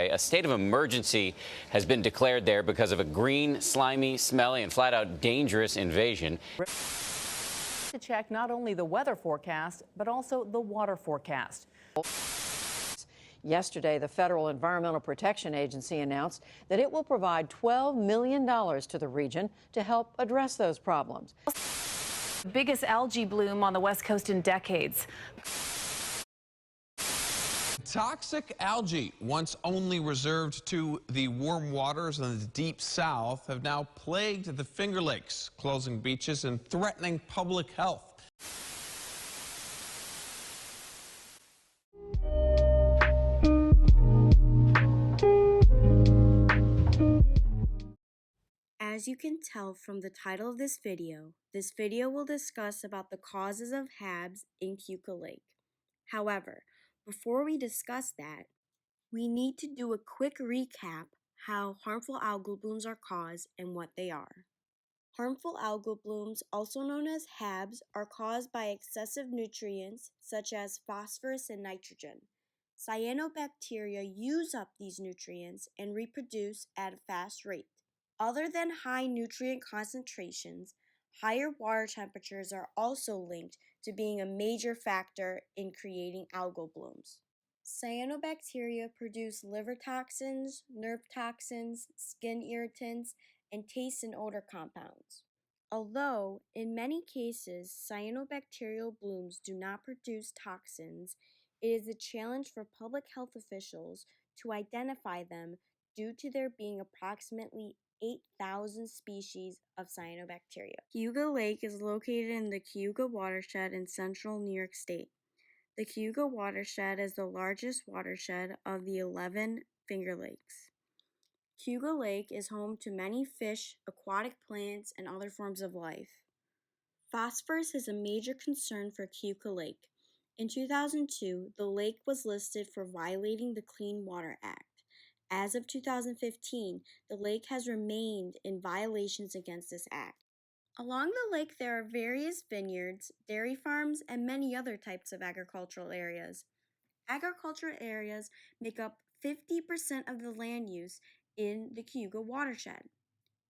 A state of emergency has been declared there because of a green, slimy, smelly, and flat-out dangerous invasion. To check not only the weather forecast, but also the water forecast. Yesterday, the Federal Environmental Protection Agency announced that it will provide $12 million to the region to help address those problems. The biggest algae bloom on the West Coast in decades. Toxic algae, once only reserved to the warm waters in the deep south, have now plagued the Finger Lakes, closing beaches and threatening public health. As you can tell from the title of this video will discuss about the causes of HABs in Cayuga Lake. However, before we discuss that, we need to do a quick recap how harmful algal blooms are caused and what they are. Harmful algal blooms, also known as HABs, are caused by excessive nutrients such as phosphorus and nitrogen. Cyanobacteria use up these nutrients and reproduce at a fast rate. Other than high nutrient concentrations, higher water temperatures are also linked to being a major factor in creating algal blooms. Cyanobacteria produce liver toxins, nerve toxins, skin irritants, and taste and odor compounds. Although, in many cases, cyanobacterial blooms do not produce toxins, it is a challenge for public health officials to identify them due to there being approximately 8,000 species of cyanobacteria. Cayuga Lake is located in the Cayuga watershed in central New York State. The Cayuga watershed is the largest watershed of the 11 Finger Lakes. Cayuga Lake is home to many fish, aquatic plants, and other forms of life. Phosphorus is a major concern for Cayuga Lake. In 2002, the lake was listed for violating the Clean Water Act. As of 2015, the lake has remained in violations against this act. Along the lake, there are various vineyards, dairy farms, and many other types of agricultural areas. Agricultural areas make up 50% of the land use in the Cayuga watershed.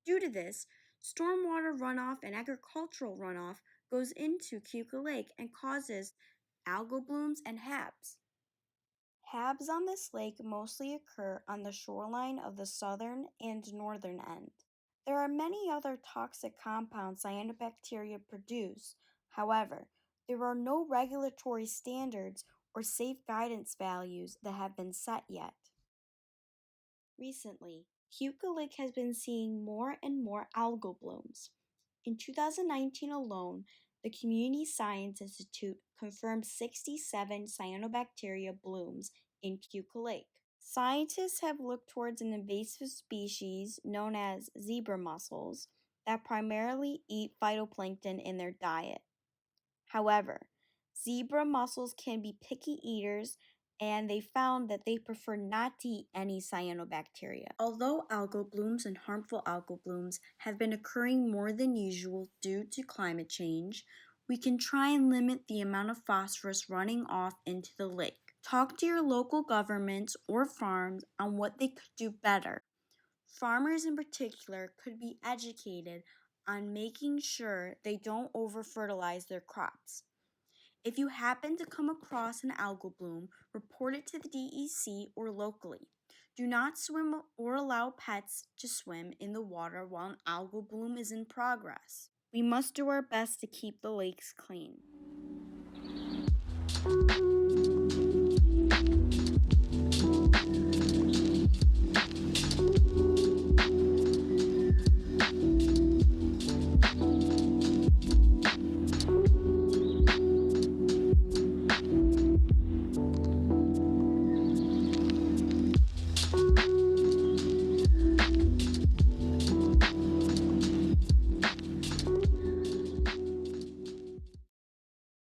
Due to this, stormwater runoff and agricultural runoff goes into Cayuga Lake and causes algal blooms and HABs. HABs on this lake mostly occur on the shoreline of the southern and northern end. There are many other toxic compounds cyanobacteria produce. However, there are no regulatory standards or safe guidance values that have been set yet. Recently, Cayuga Lake has been seeing more and more algal blooms. In 2019 alone, the Community Science Institute confirmed 67 cyanobacteria blooms in Cayuga Lake. Scientists have looked towards an invasive species known as zebra mussels that primarily eat phytoplankton in their diet. However, zebra mussels can be picky eaters, and they found that they prefer not to eat any cyanobacteria. Although algal blooms and harmful algal blooms have been occurring more than usual due to climate change, we can try and limit the amount of phosphorus running off into the lake. Talk to your local governments or farms on what they could do better. Farmers in particular could be educated on making sure they don't over-fertilize their crops. If you happen to come across an algal bloom, report it to the DEC or locally. Do not swim or allow pets to swim in the water while an algal bloom is in progress. We must do our best to keep the lakes clean.